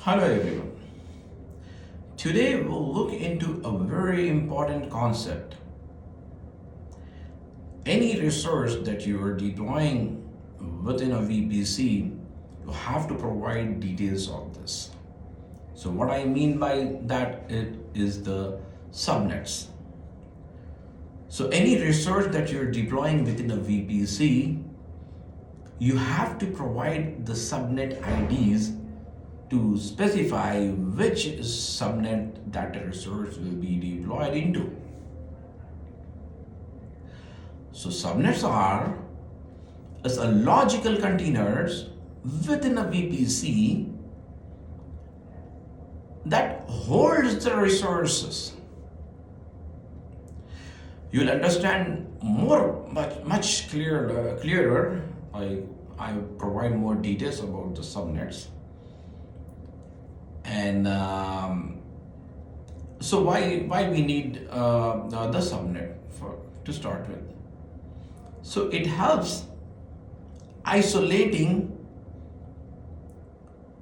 Hello everyone. Today we'll look into a very important concept. Any resource that you are deploying within a VPC, you have to provide details of this. So what I mean by that it is the subnets. So any resource that you're deploying within a VPC, you have to provide the subnet IDs to specify which subnet that resource will be deployed into. So subnets are as a logical containers within a VPC that holds the resources. You'll understand much clearer. I provide more details about the subnets. And so why we need the subnet to start with? So it helps isolating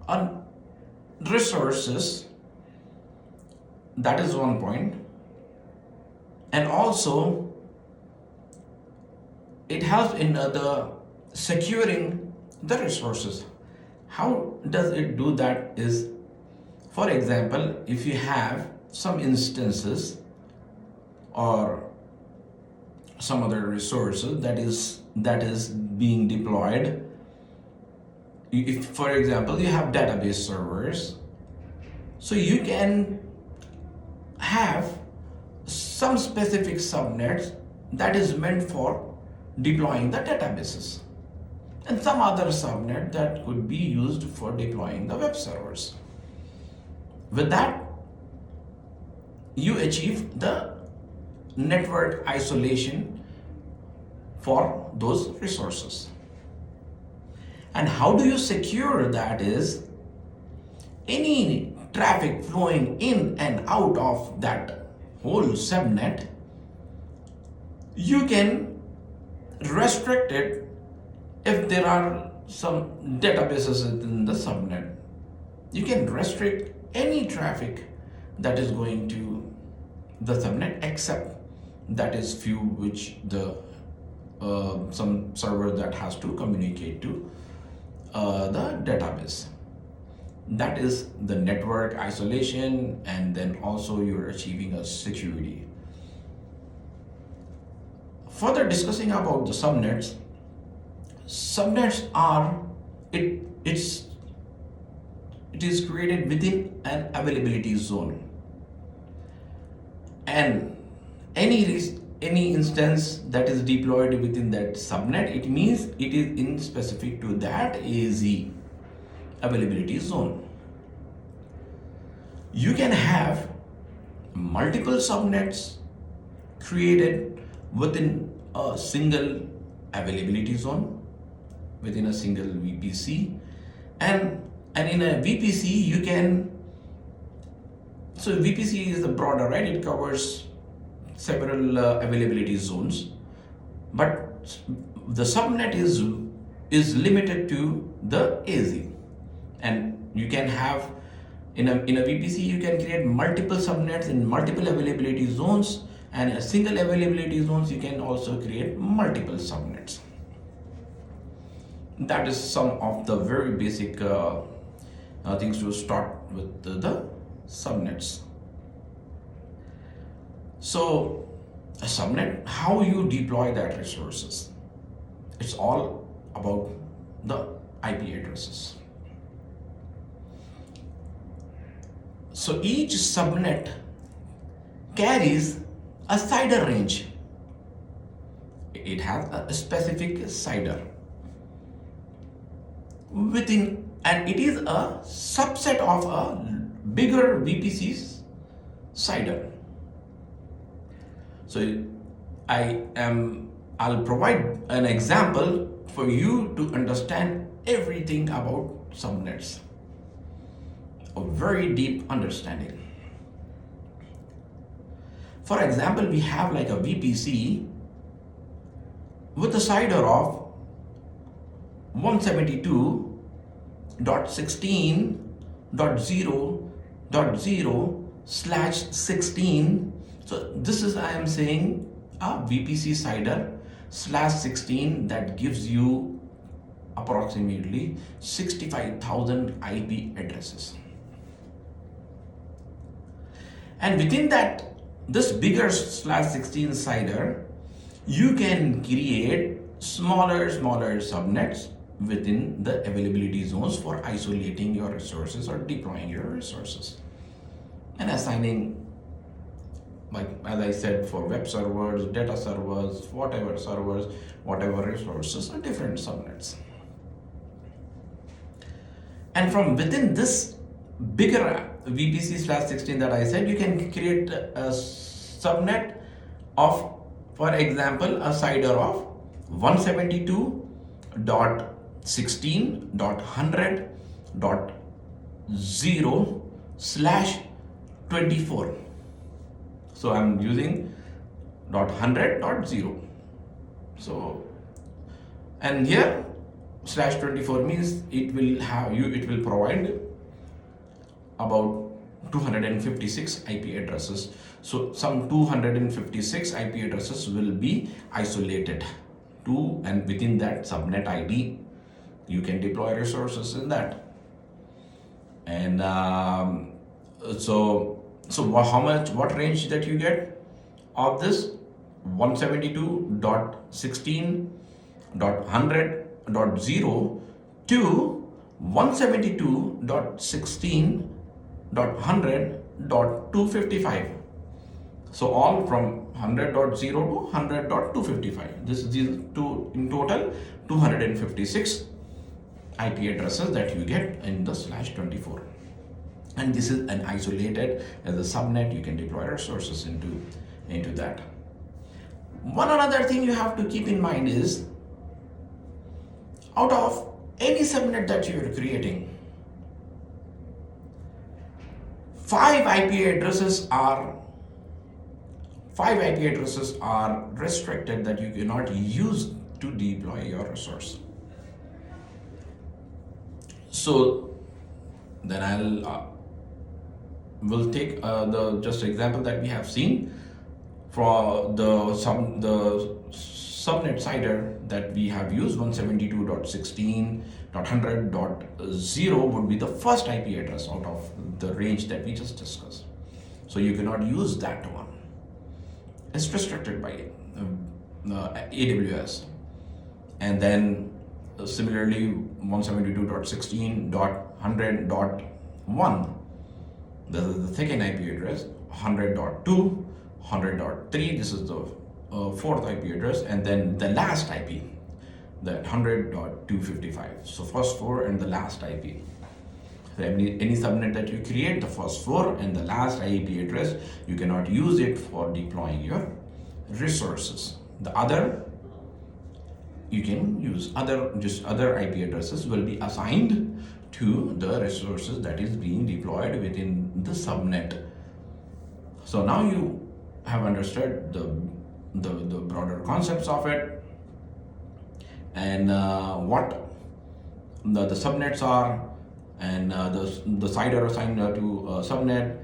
on resources. That is one point. And also it helps in the securing the resources. How does it do that is, for example, if you have some instances or some other resources that is being deployed, if for example you have database servers, so you can have some specific subnets that is meant for deploying the databases and some other subnet that could be used for deploying the web servers. With that, you achieve the network isolation for those resources. And how do you secure that is, any traffic flowing in and out of that whole subnet, you can restrict it if there are some databases in the subnet. You can restrict any traffic that is going to the subnet except that is few which the some server that has to communicate to the database. That is the network isolation, and then also you're achieving a security. Further discussing about the subnets, subnets are it is created within an availability zone, and any instance that is deployed within that subnet, it means it is in specific to that AZ availability zone. You can have multiple subnets created within a single availability zone, within a single VPC, and in a VPC you can, so VPC is the broader, right? It covers several availability zones, but the subnet is limited to the AZ. And you can have in a VPC you can create multiple subnets in multiple availability zones, and in a single availability zones you can also create multiple subnets. That is some of the very basic things to start with the subnets. So a subnet, how you deploy that resources, it's all about the IP addresses. So each subnet carries a CIDR range. It has a specific CIDR within, and it is a subset of a bigger VPC's CIDR. So I'll provide an example for you to understand everything about subnets. A very deep understanding. For example, we have like a VPC with a CIDR of 172.16 16. So this is, I am saying, a VPC CIDR /16 that gives you approximately 65,000 IP addresses. And within that, this bigger /16 CIDR, you can create smaller subnets within the availability zones for isolating your resources or deploying your resources and assigning, like as I said, for web servers, data servers, whatever resources are different subnets. And from within this bigger VPC /16 that I said, you can create a subnet of, for example, a CIDR of 172.16.100.0/24. So I'm using .100.0. So, and here /24 means it will provide about 256 IP addresses. So some 256 IP addresses will be isolated to, and within that subnet ID, you can deploy resources in that. And what range that you get of this 172.16.100.0 to 172.16.100.255. So all from 100.0 to 100.255. This is in total 256 IP addresses that you get in the /24. And this is an isolated as a subnet. You can deploy resources into that. One another thing you have to keep in mind is, out of any subnet that you are creating, 5 IP addresses are restricted that you cannot use to deploy your resource. So then we'll take the just example that we have seen for the subnet CIDR that we have used. 172.16.100.0 would be the first IP address out of the range that we just discussed. So you cannot use that one. It's restricted by AWS. And then similarly, 172.16.100.1, this is the second IP address. 100.2, 100.3, this is the fourth IP address, and then the last IP, that 100.255. So first 4 and the last IP. So any subnet that you create, the first 4 and the last IP address, you cannot use it for deploying your resources. The other, you can use other IP addresses will be assigned to the resources that is being deployed within the subnet. So now you have understood the broader concepts of it, and what the subnets are, and the CIDR assigned to subnet,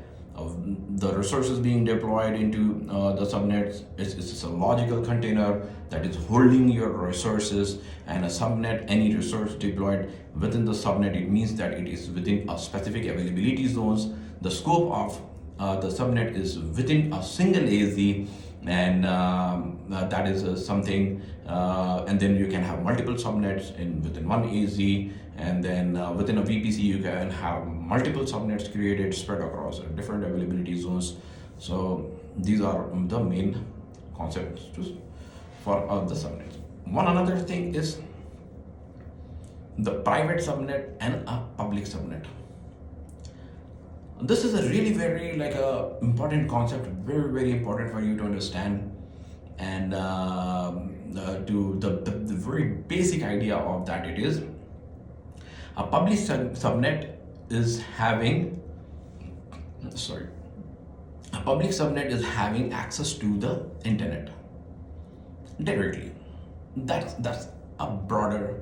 the resources being deployed into the subnets. It's a logical container that is holding your resources, and a subnet, any resource deployed within the subnet, it means that it is within a specific availability zones. The scope of the subnet is within a single AZ, and that is something, and then you can have multiple subnets within one AZ, and then within a VPC you can have multiple subnets created spread across different availability zones. So these are the main concepts for the subnets. One another thing is the private subnet and a public subnet. This is a really very important concept, very important for you to understand, and to the very basic idea of that, it is a public subnet is having access to the internet directly. That's a broader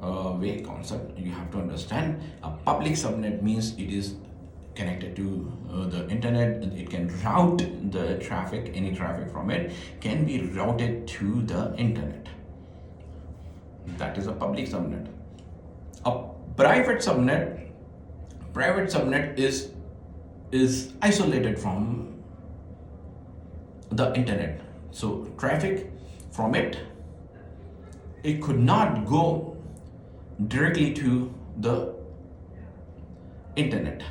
way concept. You have to understand a public subnet means it is connected to the internet. It can route the traffic, any traffic from it can be routed to the internet. That is a public subnet. A private subnet is isolated from the internet. So traffic from it could not go directly to the internet.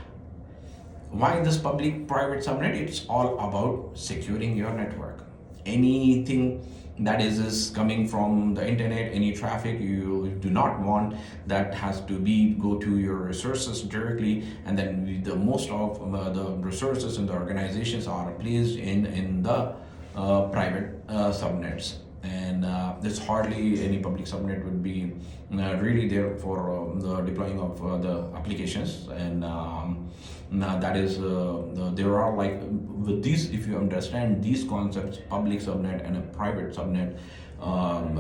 Why this public private subnet? It's all about securing your network. Anything that is coming from the internet, any traffic you do not want, that has to be go to your resources directly, and then the most of the resources in the organizations are placed in the private subnets. And there's hardly any public subnet would be really there for the deploying of the applications. And that is there are like with these, if you understand these concepts, public subnet and a private subnet,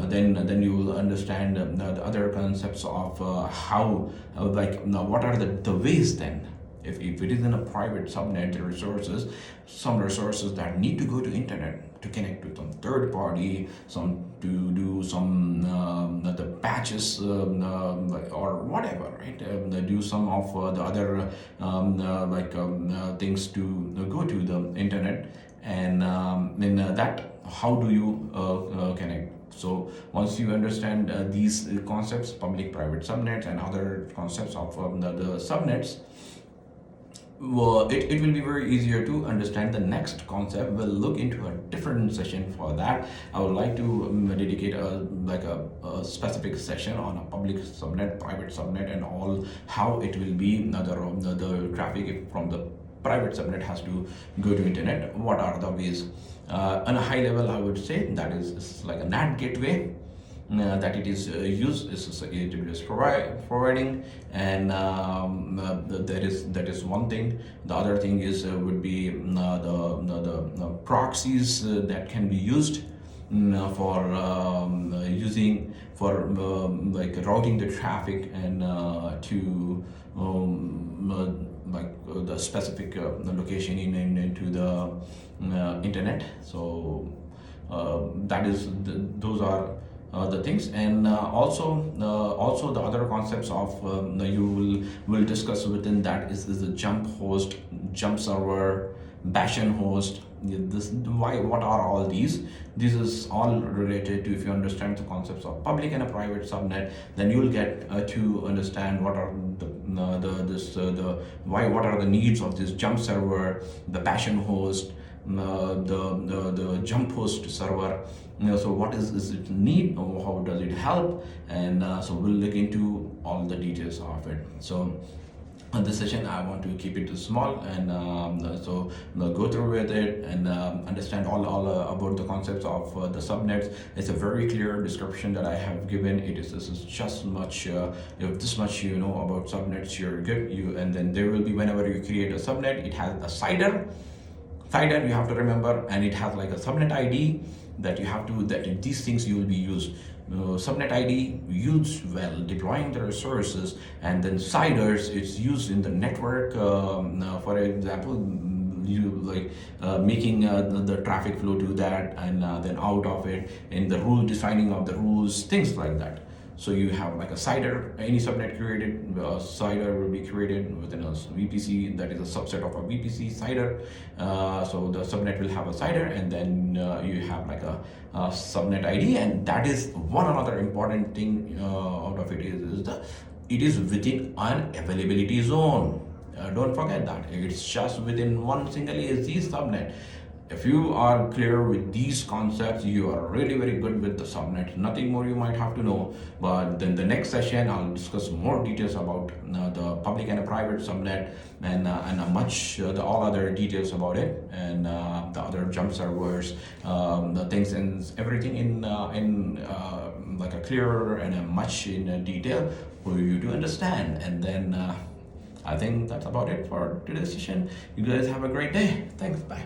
then you will understand the other concepts of how what are the ways then. If it is in a private subnet, the resources, some resources that need to go to internet to connect to some third party, some to do some the patches or whatever, right? They do some of the other things to go to the internet, and then that how do you connect? So once you understand these concepts, public private subnets and other concepts of the subnets, well, it will be very easier to understand the next concept. We'll look into a different session for that. I would like to dedicate a specific session on a public subnet, private subnet, and all how it will be the traffic from the private subnet has to go to internet. What are the ways? On a high level, I would say that is like a NAT gateway. That it is used is AWS providing, and that is one thing. The other thing is would be the proxies that can be used for using for routing the traffic and to the specific location into the internet. So that is those are the things. And also the other concepts of you will discuss within that is the jump host, jump server, bastion host. What are all these? This is all related to, if you understand the concepts of public and a private subnet, then you will get to understand what are what are the needs of this jump server, the bastion host, the jump host server. So what is it need, or how does it help? And so we'll look into all the details of it. So on this session, I want to keep it small, and so go through with it and understand all about the concepts of the subnets. It's a very clear description that I have given. This is just much. If this much you know about subnets, you're good. And then there will be, whenever you create a subnet, it has a CIDR. CIDR you have to remember, and it has like a subnet ID that you have to, that these things you will be used. Subnet ID used well deploying the resources, and then CIDRs it's used in the network. For example, you making the traffic flow to that, and then out of it in the rule defining of the rules, things like that. So you have like a CIDR, any subnet created, a CIDR will be created within a VPC, that is a subset of a VPC CIDR. So the subnet will have a CIDR, and then you have like a subnet ID, and that is one another important thing out of it is it is within an availability zone. Don't forget that it's just within one single AZ subnet. If you are clear with these concepts, you are really very good with the subnet. Nothing more you might have to know. But then the next session, I'll discuss more details about the public and a private subnet, and all other details about it, and the other jump servers, the things and everything in like a clearer and a much in detail for you to understand. And then I think that's about it for today's session. You guys have a great day. Thanks. Bye.